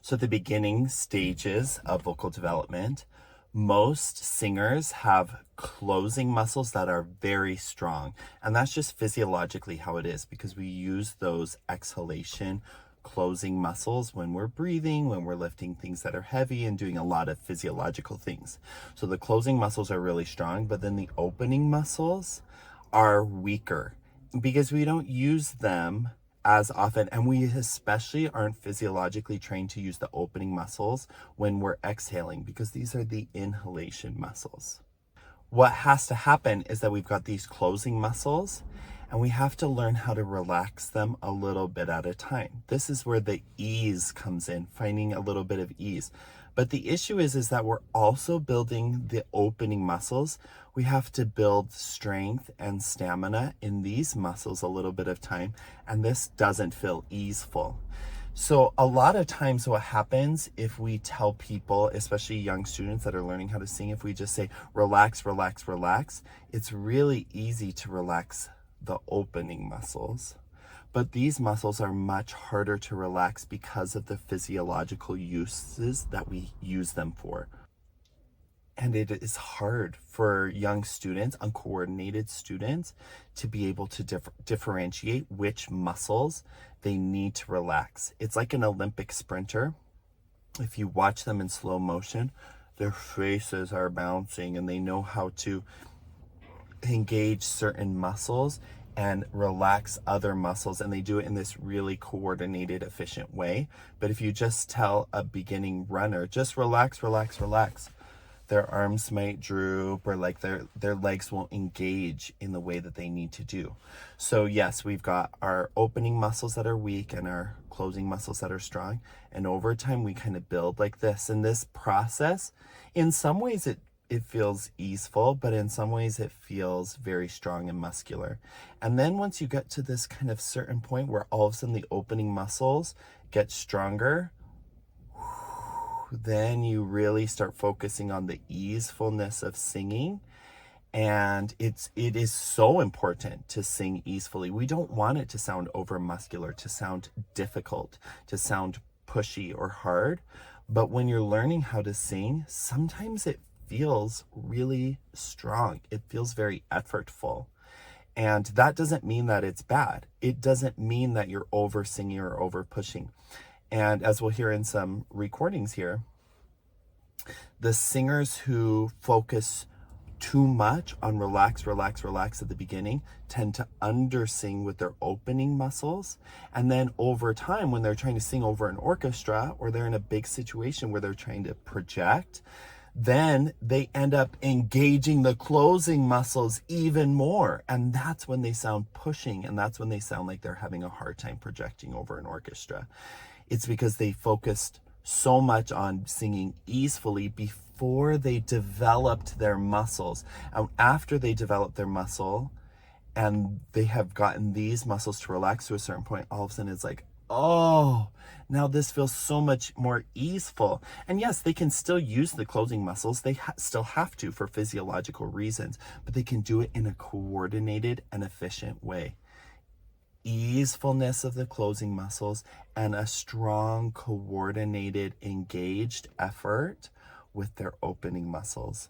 So at the beginning stages of vocal development, most singers have closing muscles that are very strong. And that's just physiologically how it is, because we use those exhalation closing muscles when we're breathing, when we're lifting things that are heavy and doing a lot of physiological things. So the closing muscles are really strong, but then the opening muscles are weaker because we don't use them as often, and we especially aren't physiologically trained to use the opening muscles when we're exhaling, because these are the inhalation muscles. What has to happen is that we've got these closing muscles and we have to learn how to relax them a little bit at a time. This is where the ease comes in, finding a little bit of ease. But the issue is that we're also building the opening muscles. We have to build strength and stamina in these muscles a little bit of time, and this doesn't feel easeful. So a lot of times what happens if we tell people, especially young students that are learning how to sing, if we just say, relax, relax, relax, it's really easy to relax the opening muscles. But these muscles are much harder to relax because of the physiological uses that we use them for. And it is hard for young students, uncoordinated students, to be able to differentiate which muscles they need to relax. It's like an Olympic sprinter. If you watch them in slow motion, their faces are bouncing and they know how to engage certain muscles and relax other muscles, and they do it in this really coordinated, efficient way. But if you just tell a beginning runner, just relax, relax, relax, their arms might droop, or like their legs won't engage in the way that they need to do. So yes, we've got our opening muscles that are weak and our closing muscles that are strong. And over time, we kind of build like this. And this process, in some ways, it feels easeful, but in some ways it feels very strong and muscular. And then once you get to this kind of certain point where all of a sudden the opening muscles get stronger, then you really start focusing on the easefulness of singing. And it is so important to sing easefully. We don't want it to sound over muscular, to sound difficult, to sound pushy or hard. But when you're learning how to sing, sometimes it feels really strong. It feels very effortful. And that doesn't mean that it's bad. It doesn't mean that you're over singing or over pushing. And as we'll hear in some recordings here, the singers who focus too much on relax, relax, relax at the beginning tend to undersing with their opening muscles. And then over time, when they're trying to sing over an orchestra, or they're in a big situation where they're trying to project, then they end up engaging the closing muscles even more. And that's when they sound pushing, and that's when they sound like they're having a hard time projecting over an orchestra. It's because they focused so much on singing easefully before they developed their muscles. And after they developed their muscle and they have gotten these muscles to relax to a certain point, all of a sudden it's like, oh, now this feels so much more easeful. And yes, they can still use the closing muscles. They still have to for physiological reasons, but they can do it in a coordinated and efficient way. Easefulness of the closing muscles and a strong, coordinated, engaged effort with their opening muscles.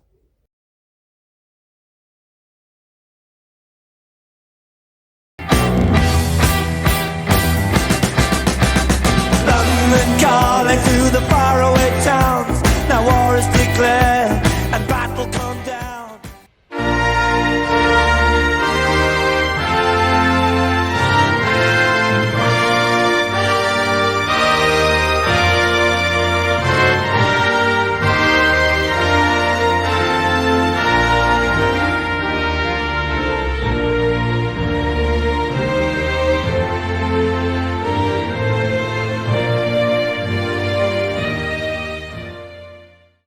London calling through the faraway town.